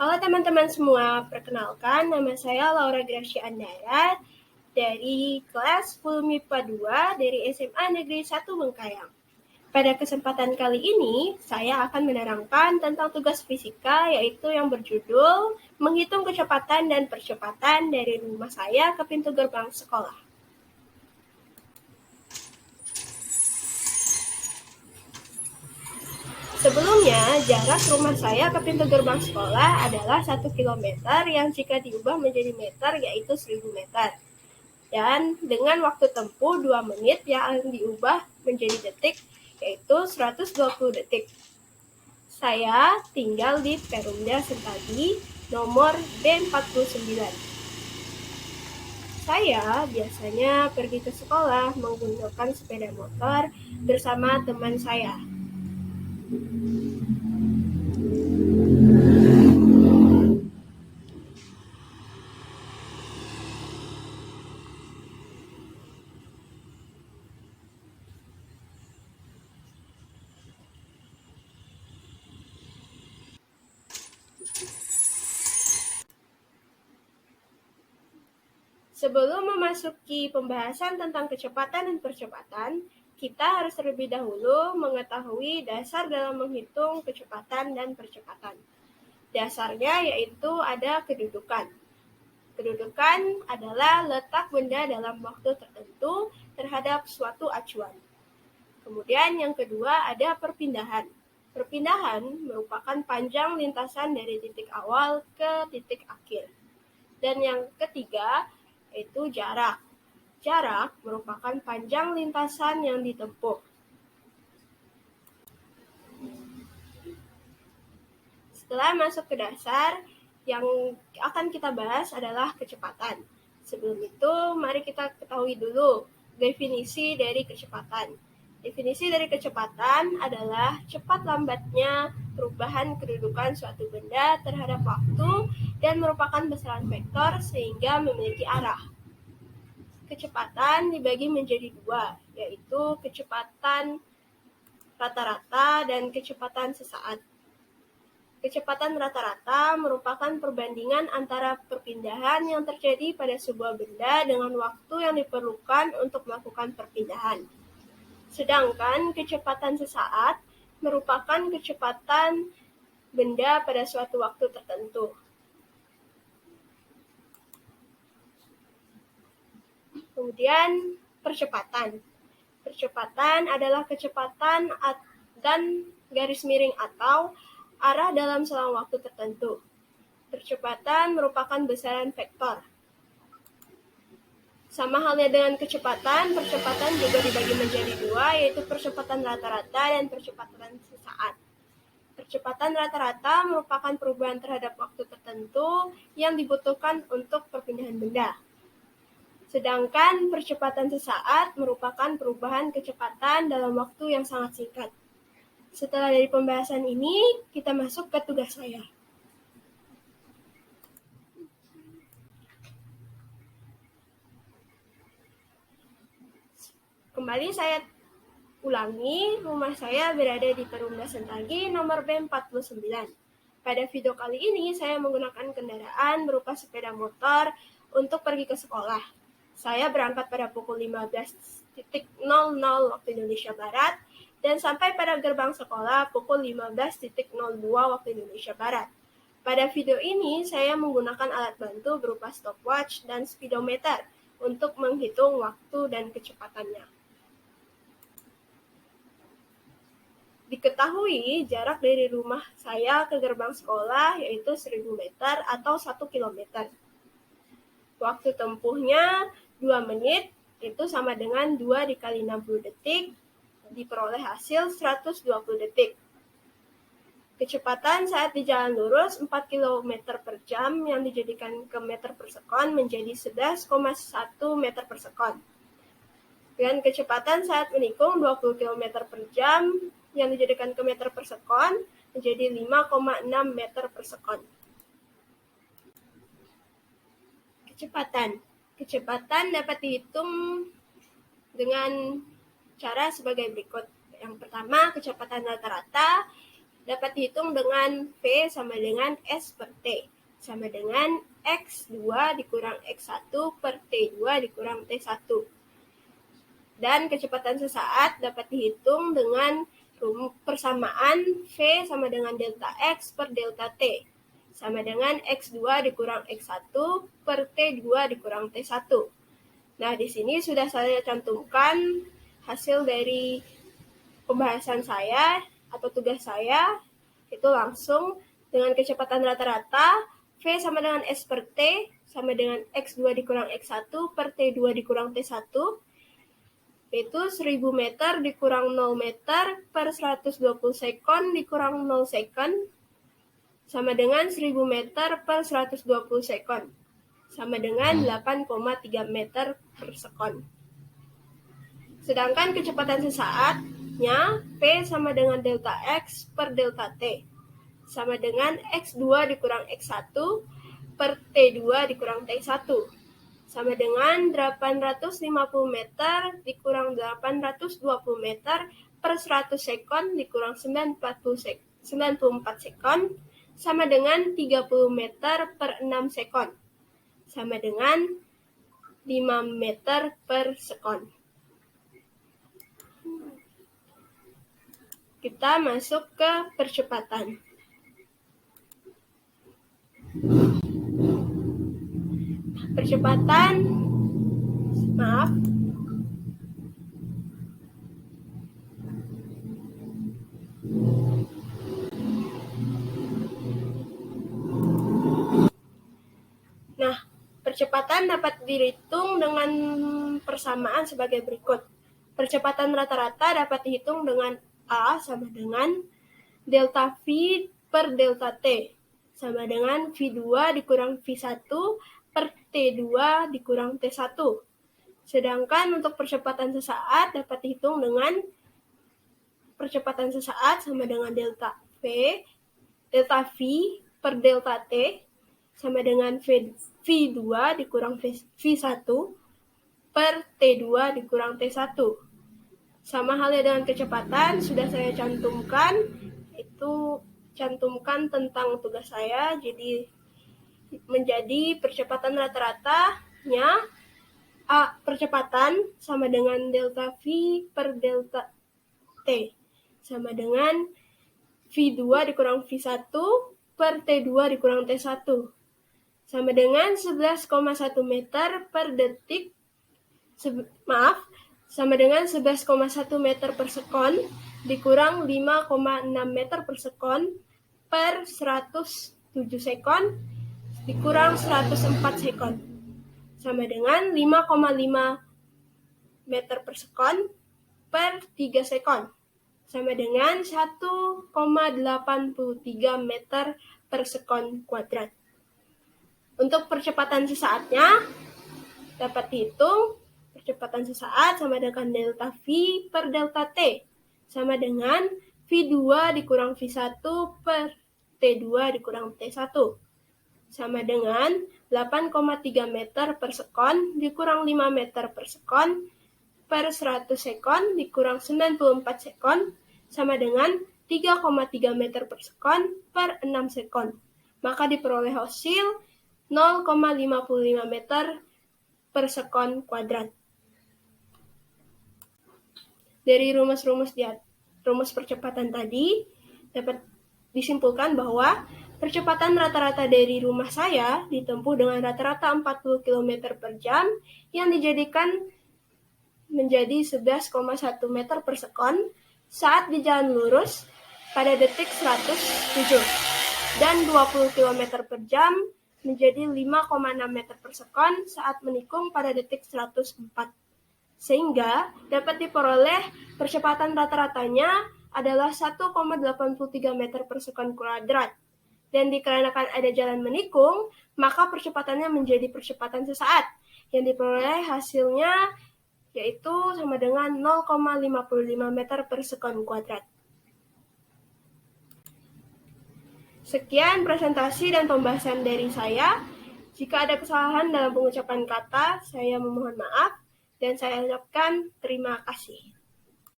Halo teman-teman semua, perkenalkan nama saya Laura Gracia Andara dari kelas 10 MIPA 2 dari SMA Negeri 1 Bengkayang. Pada kesempatan kali ini, saya akan menerangkan tentang tugas fisika yaitu yang berjudul menghitung kecepatan dan percepatan dari rumah saya ke pintu gerbang sekolah. Sebelumnya, jarak rumah saya ke pintu gerbang sekolah adalah 1 kilometer yang jika diubah menjadi meter yaitu 1000 meter. Dan dengan waktu tempuh 2 menit yang diubah menjadi detik yaitu 120 detik. Saya tinggal di Perumda Sentagi nomor B49. Saya biasanya pergi ke sekolah menggunakan sepeda motor bersama teman saya. Sebelum memasuki pembahasan tentang kecepatan dan percepatan, kita harus terlebih dahulu mengetahui dasar dalam menghitung kecepatan dan percepatan. Dasarnya yaitu ada kedudukan. Kedudukan adalah letak benda dalam waktu tertentu terhadap suatu acuan. Kemudian yang kedua ada perpindahan. Perpindahan merupakan panjang lintasan dari titik awal ke titik akhir. Dan yang ketiga yaitu jarak. Jarak merupakan panjang lintasan yang ditempuh. Setelah masuk ke dasar, yang akan kita bahas adalah kecepatan. Sebelum itu, mari kita ketahui dulu definisi dari kecepatan. Definisi dari kecepatan adalah cepat lambatnya perubahan kedudukan suatu benda terhadap waktu dan merupakan besaran vektor sehingga memiliki arah. Kecepatan dibagi menjadi dua, yaitu kecepatan rata-rata dan kecepatan sesaat. Kecepatan rata-rata merupakan perbandingan antara perpindahan yang terjadi pada sebuah benda dengan waktu yang diperlukan untuk melakukan perpindahan. Sedangkan kecepatan sesaat merupakan kecepatan benda pada suatu waktu tertentu. Kemudian percepatan. Percepatan adalah kecepatan dan garis miring atau arah dalam selang waktu tertentu. Percepatan merupakan besaran vektor. Sama halnya dengan kecepatan, percepatan juga dibagi menjadi dua, yaitu percepatan rata-rata dan percepatan sesaat. Percepatan rata-rata merupakan perubahan terhadap waktu tertentu yang dibutuhkan untuk perpindahan benda. Sedangkan percepatan sesaat merupakan perubahan kecepatan dalam waktu yang sangat singkat. Setelah dari pembahasan ini, kita masuk ke tugas saya. Kembali saya ulangi, rumah saya berada di Perumda Sentagi nomor B49. Pada video kali ini, saya menggunakan kendaraan berupa sepeda motor untuk pergi ke sekolah. Saya berangkat pada pukul 15.00 waktu Indonesia Barat dan sampai pada gerbang sekolah pukul 15.02 waktu Indonesia Barat. Pada video ini, saya menggunakan alat bantu berupa stopwatch dan speedometer untuk menghitung waktu dan kecepatannya. Diketahui jarak dari rumah saya ke gerbang sekolah yaitu 1000 meter atau 1 kilometer. Waktu tempuhnya 2 menit, itu sama dengan 2 dikali 60 detik, diperoleh hasil 120 detik. Kecepatan saat di jalan lurus 4 km per jam yang dijadikan ke meter per sekon menjadi 11,1 meter per sekon. Dan kecepatan saat menikung 20 km per jam yang dijadikan ke meter per sekon menjadi 5,6 meter per sekon. Kecepatan dapat dihitung dengan cara sebagai berikut. Yang pertama, kecepatan rata-rata dapat dihitung dengan V sama dengan S per T, sama dengan X2 dikurang X1 per T2 dikurang T1. Dan kecepatan sesaat dapat dihitung dengan persamaan V sama dengan delta X per delta T, sama dengan X2 dikurang X1 per T2 dikurang T1. Nah, di sini sudah saya cantumkan hasil dari pembahasan saya atau tugas saya, itu langsung dengan kecepatan rata-rata V sama dengan S per T sama dengan X2 dikurang X1 per T2 dikurang T1, itu 1000 meter dikurang 0 meter per 120 sekon dikurang 0 sekon, sama dengan 1000 meter per 120 sekon, sama dengan 8,3 meter per sekon. Sedangkan kecepatan sesaatnya V sama dengan delta X per delta T, sama dengan X2 dikurang X1 per T2 dikurang T1, sama dengan 850 meter dikurang 820 meter per 100 sekon dikurang 94 sekon, sama dengan 30 meter per 6 sekon, sama dengan 5 meter per sekon. Kita masuk ke percepatan. Percepatan, maaf. Nah, percepatan dapat dihitung dengan persamaan sebagai berikut. Percepatan rata-rata dapat dihitung dengan A sama dengan delta V per delta T, sama dengan V2 dikurang V1 per T2 dikurang T1. Sedangkan untuk percepatan sesaat dapat dihitung dengan percepatan sesaat sama dengan delta V per delta T, sama dengan V2 dikurang V1 per T2 dikurang T1. Sama halnya dengan kecepatan, sudah saya cantumkan, itu cantumkan tentang tugas saya, jadi menjadi percepatan rata-ratanya A percepatan sama dengan delta V per delta T, sama dengan V2 dikurang V1 per T2 dikurang T1, sama dengan 11,1 meter per detik, sama dengan 11,1 meter per sekon dikurang 5,6 meter per sekon per 107 sekon dikurang 104 sekon, sama dengan 5,5 meter per sekon per 3 sekon, sama dengan 1,83 meter per sekon kuadrat. Untuk percepatan sesaatnya dapat dihitung percepatan sesaat sama dengan delta V per delta T, sama dengan V2 dikurang V1 per T2 dikurang T1, sama dengan 8,3 meter per sekon dikurang 5 meter per sekon per 100 sekon dikurang 94 sekon, sama dengan 3,3 meter per sekon per 6 sekon. Maka diperoleh hasil 0,55 meter per sekon kuadrat. Dari rumus percepatan tadi dapat disimpulkan bahwa percepatan rata-rata dari rumah saya ditempuh dengan rata-rata 40 km per jam yang dijadikan menjadi 11,1 meter per sekon saat di jalan lurus pada detik 107 dan 20 km per jam menjadi 5,6 meter per sekon saat menikung pada detik 104. Sehingga dapat diperoleh percepatan rata-ratanya adalah 1,83 meter per sekon kuadrat. Dan dikarenakan ada jalan menikung, maka percepatannya menjadi percepatan sesaat. Yang diperoleh hasilnya yaitu sama dengan 0,55 meter per sekon kuadrat. Sekian presentasi dan pembahasan dari saya. Jika ada kesalahan dalam pengucapan kata, saya memohon maaf. Dan saya ucapkan terima kasih.